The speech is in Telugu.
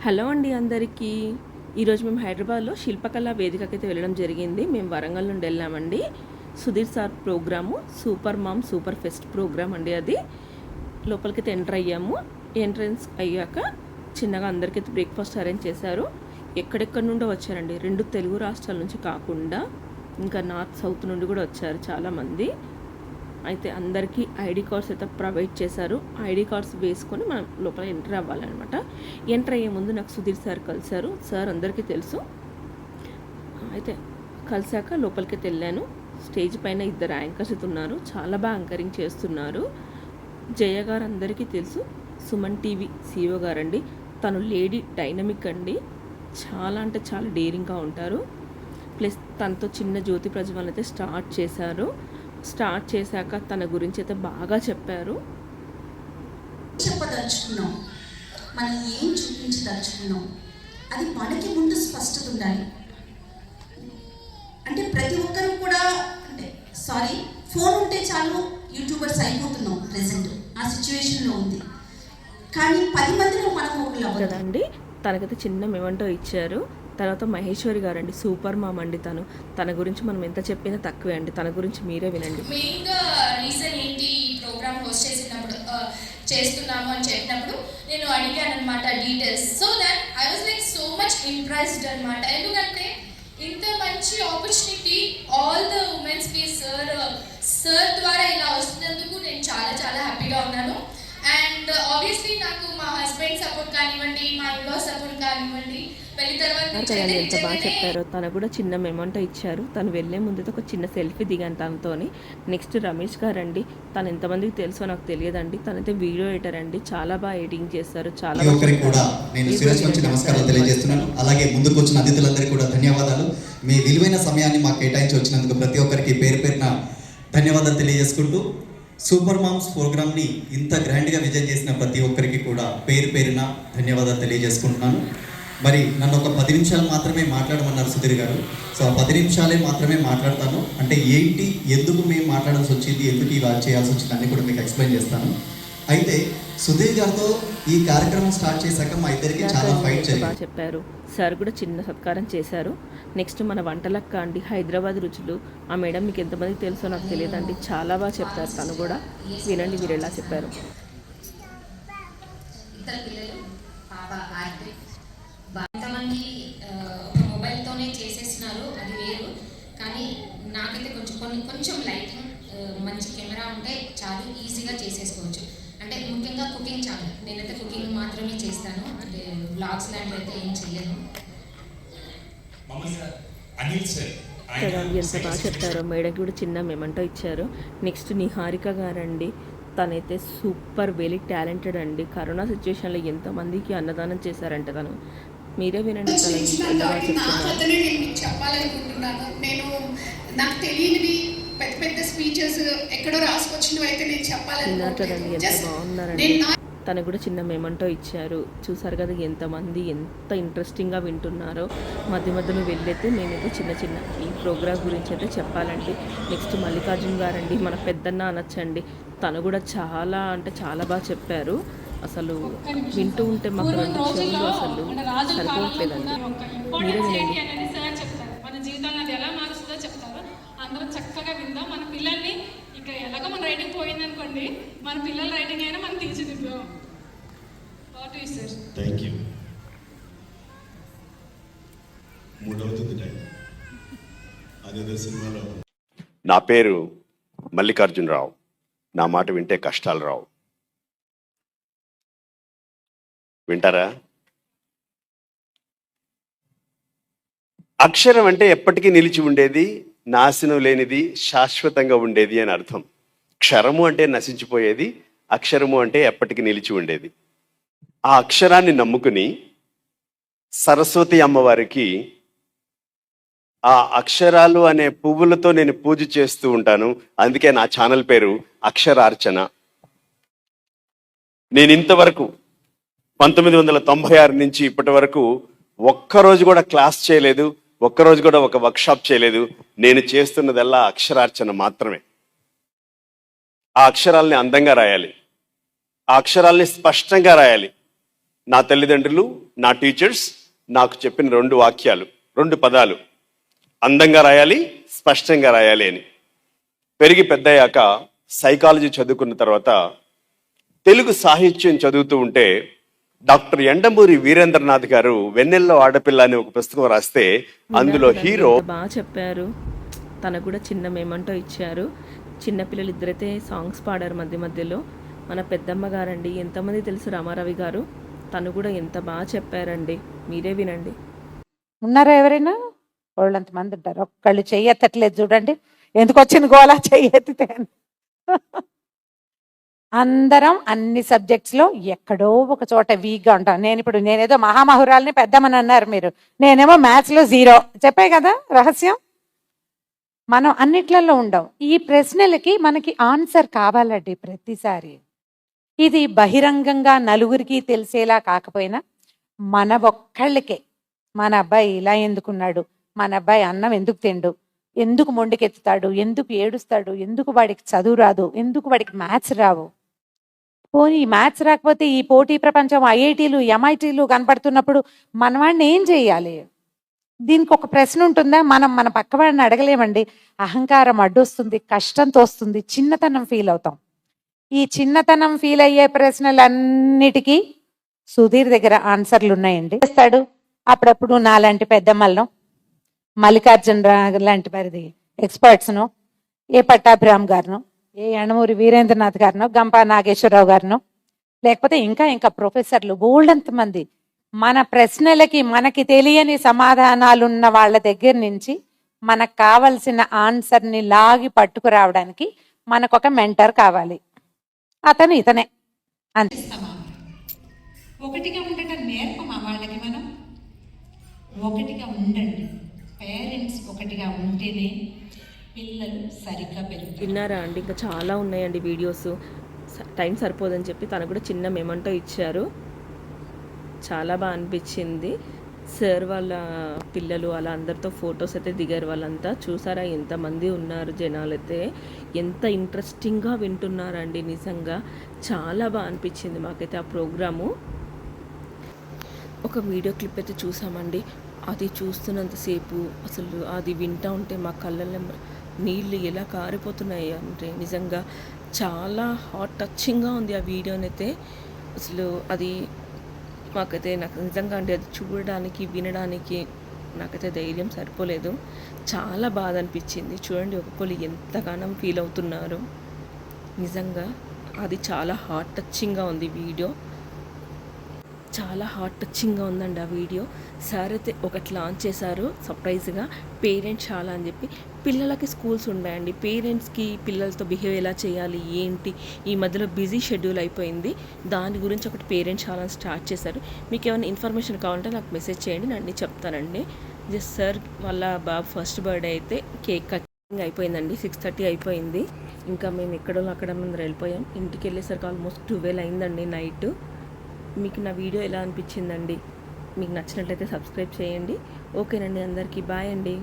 హలో అండి అందరికీ. ఈరోజు మేము హైదరాబాద్లో శిల్పకళా వేదికకైతే వెళ్ళడం జరిగింది. మేము వరంగల్ నుండి వెళ్ళామండి. Sudheer sir programme super mom super fest programme అండి. అది లోపలికైతే ఎంటర్ అయ్యాము. ఎంట్రన్స్ అయ్యాక చిన్నగా అందరికైతే బ్రేక్ఫాస్ట్ అరేంజ్ చేశారు. ఎక్కడెక్కడి నుండో వచ్చారండి, 2 తెలుగు రాష్ట్రాల నుంచి కాకుండా ఇంకా నార్త్ సౌత్ నుండి కూడా వచ్చారు చాలామంది. అయితే అందరికీ ఐడి కార్డ్స్ అయితే ప్రొవైడ్ చేశారు. ఐడి కార్డ్స్ వేసుకొని మనం లోపల ఎంటర్ అవ్వాలన్నమాట. ఎంటర్ అయ్యే ముందు నాకు సుధీర్ సార్ కలిశారు. సార్ అందరికీ తెలుసు. అయితే కలిసాక లోపలికి వెళ్ళాను. స్టేజ్ పైన 2 యాంకర్స్ అయితే ఉన్నారు. చాలా బాగా యాంకరింగ్ చేస్తున్నారు. జయ గారు అందరికీ తెలుసు, సుమన్ టీవీ CEO గారండి. తను లేడీ డైనమిక్ అండి. చాలా అంటే చాలా డేరింగ్గా ఉంటారు. ప్లస్ తనతో చిన్న జ్యోతి ప్రజ్వలన అయితే స్టార్ట్ చేశారు. స్టార్ట్ చేశాక తన గురించి అయితే బాగా చెప్పారు. చెప్పదలుచుకున్నాం, మనం ఏం చూపించదలుచుకున్నాం అది మనకి ముందు స్పష్టత ఉండాలి. అంటే ప్రతి ఒక్కరు కూడా ఫోన్ ఉంటే చాలు యూట్యూబర్స్ అయిపోతున్నాం. ప్రెసెంట్ ఆ సిచ్యువేషన్లో ఉంది. కానీ 10 మందిలో మనం ఒకళ్ళు కదండి. తనకైతే చిన్న మెమెంటో ఇచ్చారు. తర్వాత మహేశ్వరి గారండి, సూపర్ మామ్ అండి. తన గురించి మనం ఎంత చెప్పినా తక్కువే అండి. తన గురించి మీరే వినండి. మెయిన్గా రీజన్ ఏంటి, ఈ ప్రోగ్రామ్ హోస్ట్ చేస్తున్నాము అని చెప్పినప్పుడు నేను అడిగాను అనమాట details. So that I was like so much impressed అనమాట. ఎందుకంటే ఇంత మంచి ఆపర్చునిటీ ఆల్ ద ఉమెన్స్కి సార్ ద్వారా ఇలా వస్తున్నందుకు నేను చాలా చాలా హ్యాపీగా ఉన్నాను. అండ్ ఆబ్వియస్లీ నాకు మా హస్బెండ్ సపోర్ట్ కానివ్వండి, మా ఇంట్లో సపోర్ట్ కానివ్వండి, వెళ్ళిన తర్వాత ఎంత బాగా చెప్పారో. తను కూడా చిన్న మెమెంటో ఇచ్చారు. తను వెళ్ళే ముందు ఒక చిన్న సెల్ఫీ దిగాను తనతోని. నెక్స్ట్ రమేష్ గారు అండి. తను ఎంతమందికి తెలుసో నాకు తెలియదండి. తనైతే వీడియో ఎడిటర్ అండి. చాలా బాగా ఎడిటింగ్ చేస్తారు. చాలా కూడా నేను శిరస్సు వంచి నమస్కారాలు తెలియజేస్తున్నాను. అలాగే ముందుకు వచ్చిన అతిథులందరికీ కూడా ధన్యవాదాలు. మీ విలువైన సమయాన్ని మాకు కేటాయించి వచ్చినందుకు ప్రతి ఒక్కరికి పేరు పేరున ధన్యవాదాలు తెలియజేసుకుంటూ, సూపర్ మామ్స్ ప్రోగ్రామ్ని ఇంత గ్రాండ్గా విజయం చేసిన ప్రతి ఒక్కరికి కూడా పేరు పేరున ధన్యవాదాలు తెలియజేసుకుంటున్నాను. మరి నన్ను ఒక 10 నిమిషాలు మాత్రమే మాట్లాడమన్నారు సుధీర్ గారు. సో ఆ 10 నిమిషాలే మాత్రమే మాట్లాడతాను. అంటే ఏంటి, ఎందుకు మేము మాట్లాడాల్సి వచ్చింది, ఎందుకు ఇలా చేయాల్సి వచ్చింది అన్నీ కూడా మీకు ఎక్స్ప్లెయిన్ చేస్తాను. అయితే సుధీర్ గారితో ఈ కార్యక్రమం స్టార్ట్ చేశాక మా ఇద్దరికి చాలా ఫైట్ జరిగింది. చెప్పారు. సార్ కూడా చిన్న సత్కారం చేశారు. నెక్స్ట్ మన వంటలక్క అండి, హైదరాబాద్ రుచులు. ఆ మేడం మీకు ఎంతమందికి తెలుసో నాకు తెలియదండి. చాలా బాగా చెప్తారు. తను కూడా వినండి మీరు ఎలా చెప్పారు. ఎంతమంది మొబైల్తోనే చేసేసినారు అది వేరు. కానీ నాకైతే కొంచెం లైటింగ్ మంచి కెమెరా ఉంటే చాలు, ఈజీగా చేసేసుకోవచ్చు. అంటే ముఖ్యంగా కుకింగ్ ఛానల్, నేనైతే కుకింగ్ మాత్రమే చేస్తాను. అంటే బ్లాగ్స్ లాంటివి అయితే ఏం చెయ్యను. కదండి ఎంత బాగా చెప్తారో. మేడంకి కూడా చిన్న మెమెంటో ఇచ్చారు. నెక్స్ట్ నిహారిక గారండి. తనైతే సూపర్ వెరీ టాలెంటెడ్ అండి. కరోనా సిచ్యువేషన్లో ఎంతమందికి అన్నదానం చేశారంటే తను. మీరే వినండి. చెప్పాలనుకుంటున్నాను. నేను నాకు తెలియనివి పెద్ద స్పీచెస్ ఎక్కడో రాసుకొచ్చినవి అయితే నేను చెప్పాలనుకుంటున్నాను. ఎంత బాగున్నారండి. తను కూడా చిన్న మెమెంటో ఇచ్చారు. చూసారు కదా ఎంతమంది ఎంత ఇంట్రెస్టింగ్గా వింటున్నారో. మధ్య మధ్యలో వెళ్ళైతే మేమైతే చిన్న ఈ ప్రోగ్రామ్ గురించి అయితే చెప్పాలండి. నెక్స్ట్ మల్లికార్జున్ గారండి, మన పెద్దన్న అనొచ్చండి. తను కూడా చాలా అంటే చాలా బాగా చెప్పారు. అసలు వింటూ ఉంటే మాకు 2 చెవులు అసలు సరిపోవట్లేదండి. మీరే వినండి. మన జీవితంలో అది ఎలా మారుస్తుందో చెప్తారు. అందరం చక్కగా విందాం. మన పిల్లల్ని ఇక ఎలాగో మన రైటింగ్ పోయిందనుకోండి, మన పిల్లల రైటింగ్ అయినా మనం తీర్చిదిద్దాం. What is sir? Thank you. మూడవది అదే సినిమాలో నా పేరు మల్లికార్జునరావు. నా మాట వింటే కష్టాలు రావు. వింటారా? అక్షరం అంటే ఎప్పటికీ నిలిచి ఉండేది, నాశనం లేనిది, శాశ్వతంగా ఉండేది అని అర్థం. క్షరము అంటే నశించిపోయేది, అక్షరము అంటే ఎప్పటికీ నిలిచి ఉండేది. ఆ అక్షరాన్ని నమ్ముకుని సరస్వతి అమ్మవారికి ఆ అక్షరాలు అనే పువ్వులతో నేను పూజ చేస్తూ ఉంటాను. అందుకే నా ఛానల్ పేరు అక్షరార్చన. నేను ఇంతవరకు 1996 నుంచి ఇప్పటి వరకు ఒక్కరోజు కూడా క్లాస్ చేయలేదు, ఒక్కరోజు కూడా ఒక వర్క్షాప్ చేయలేదు. నేను చేస్తున్నదల్లా అక్షరార్చన మాత్రమే. ఆ అక్షరాల్ని అందంగా రాయాలి, ఆ అక్షరాల్ని స్పష్టంగా రాయాలి. నా తల్లిదండ్రులు, నా టీచర్స్ నాకు చెప్పిన 2 వాక్యాలు, 2 పదాలు, అందంగా రాయాలి, స్పష్టంగా రాయాలి అని. పెరిగి పెద్దయ్యాక సైకాలజీ చదువుకున్న తర్వాత తెలుగు సాహిత్యం చదువుతూ ఉంటే డాక్టర్ ఎండమూరి వీరేంద్రనాథ్ గారు వెన్నెల్లో ఆడపిల్ల అనే ఒక పుస్తకం రాస్తే అందులో హీరో బాగా చెప్పారు. తనకు కూడా చిన్న మేమంటో ఇచ్చారు. చిన్నపిల్లలు ఇద్దరైతే సాంగ్స్ పాడారు మధ్య మధ్యలో. మన పెద్దమ్మ గారండి, ఎంతమంది తెలుసు రామారావి గారు, తను కూడా ఎంత బాగా చెప్పారండి. మీరే వినండి. ఉన్నారా ఎవరైనా? వాళ్ళంత మంది ఉంటారు. ఒక్కళ్ళు చెయ్యెత్తట్లేదు చూడండి. ఎందుకు వచ్చింది గోలా చెయ్యెత్తితే అని. అందరం అన్ని సబ్జెక్ట్స్లో ఎక్కడో ఒక చోట వీక్గా ఉంటాం. నేనేదో మహామహురాల్ని పెద్దమని అన్నారు మీరు, నేనేమో మ్యాథ్స్లో 0. చెప్పే కదా రహస్యం. మనం అన్నిట్లలో ఉండం. ఈ ప్రశ్నలకి మనకి ఆన్సర్ కావాలండి ప్రతిసారి. ఇది బహిరంగంగా నలుగురికి తెలిసేలా కాకపోయినా మన ఒక్కళ్ళకే, మన అబ్బాయి ఇలా ఎందుకున్నాడు, మన అబ్బాయి అన్నం ఎందుకు తిండు, ఎందుకు మొండికెత్తుతాడు, ఎందుకు ఏడుస్తాడు, ఎందుకు వాడికి చదువు రాదు, ఎందుకు వాడికి మ్యాథ్స్ రావు. పోనీ మ్యాథ్స్ రాకపోతే ఈ పోటీ ప్రపంచం ఐఐటీలు ఎంఐటీలు కనపడుతున్నప్పుడు మన వాడిని ఏం చేయాలి? దీనికి ఒక ప్రశ్న ఉంటుందా? మనం మన పక్కవాడిని అడగలేమండి. అహంకారం అడ్డొస్తుంది, కష్టంతో వస్తుంది, చిన్నతనం ఫీల్ అవుతాం. ఈ చిన్నతనం ఫీల్ అయ్యే ప్రశ్నలన్నిటికీ సుధీర్ దగ్గర ఆన్సర్లు ఉన్నాయండి. చేస్తాడు అప్పుడప్పుడు నాలాంటి పెద్దమ్మలను, మల్లికార్జున లాంటి వారిది ఎక్స్పర్ట్స్ను, ఏ పట్టాభిరామ్ గారిను, ఏ ఎండమూరి వీరేంద్రనాథ్ గారినో, గంపా నాగేశ్వరరావు గారినో, లేకపోతే ఇంకా ప్రొఫెసర్లు బోల్డంత మంది మన ప్రశ్నలకి మనకి తెలియని సమాధానాలున్న వాళ్ళ దగ్గర నుంచి మనకు కావలసిన ఆన్సర్ని లాగి పట్టుకురావడానికి మనకొక మెంటర్ కావాలి. అతను ఇతనే అంతే. ఒకటిగా ఉండటం నేర్పమా వాళ్ళకి మనం? ఒకటిగా ఉండండి. పేరెంట్స్ ఒకటిగా ఉంటేనే పిల్లలు సరిగ్గా పెరుగుతారు. విన్నారా అండి? ఇంకా చాలా ఉన్నాయండి వీడియోస్. టైం సరిపోదని చెప్పి తను కూడా చిన్న మెమంటో ఇచ్చారు. చాలా బాగా అనిపించింది. సార్ వాళ్ళ పిల్లలు అలా అందరితో ఫొటోస్ అయితే దిగారు. వాళ్ళంతా చూసారా ఎంతమంది ఉన్నారు జనాలు అయితే. ఎంత ఇంట్రెస్టింగ్గా వింటున్నారండి. నిజంగా చాలా బాగా అనిపించింది మాకైతే ఆ ప్రోగ్రాము. ఒక వీడియో క్లిప్ అయితే చూసామండి. అది చూస్తున్నంతసేపు అసలు అది వింటూ ఉంటే మా కళ్ళల్లో నీళ్ళు ఎలా కారిపోతున్నాయి అంటే నిజంగా చాలా హార్ట్ టచింగ్గా ఉంది ఆ వీడియోనైతే. అసలు అది మాకైతే నాకు నిజంగా అండి అది చూడడానికి వినడానికి నాకైతే ధైర్యం సరిపోలేదు. చాలా బాధ అనిపించింది. చూడండి ఒక్కొక్కరు ఎంతగానో ఫీల్ అవుతున్నారు. నిజంగా అది చాలా హార్ట్ టచింగ్గా ఉంది వీడియో. చాలా హార్ట్ టచింగ్గా ఉందండి ఆ వీడియో. సార్ అయితే ఒకటి లాంచ్ చేశారు సర్ప్రైజ్గా, పేరెంట్స్ చాలా అని చెప్పి. పిల్లలకి స్కూల్స్ ఉన్నాయండి, పేరెంట్స్కి పిల్లలతో బిహేవ్ ఎలా చేయాలి ఏంటి, ఈ మధ్యలో బిజీ షెడ్యూల్ అయిపోయింది. దాని గురించి ఒకటి పేరెంట్స్ చాలా స్టార్ట్ చేశారు. మీకు ఏమైనా ఇన్ఫర్మేషన్ కావాలంటే నాకు మెసేజ్ చేయండి, నేను అన్నీ చెప్తానండి. జస్ట్ సార్ వాళ్ళ బాబు ఫస్ట్ బర్త్డే అయితే కేక్ కటింగ్ అయిపోయిందండి. 6:30 అయిపోయింది. ఇంకా మేము ఎక్కడో అక్కడ ముందర వెళ్ళిపోయాం. ఇంటికి వెళ్ళేసరికి ఆల్మోస్ట్ 12 అయిందండి నైట్. మీకు నా వీడియో ఎలా అనిపించిందండి? మీకు నచ్చినట్లయితే సబ్స్క్రైబ్ చేయండి. ఓకేనండి, అందరికీ బాయ్ అండి.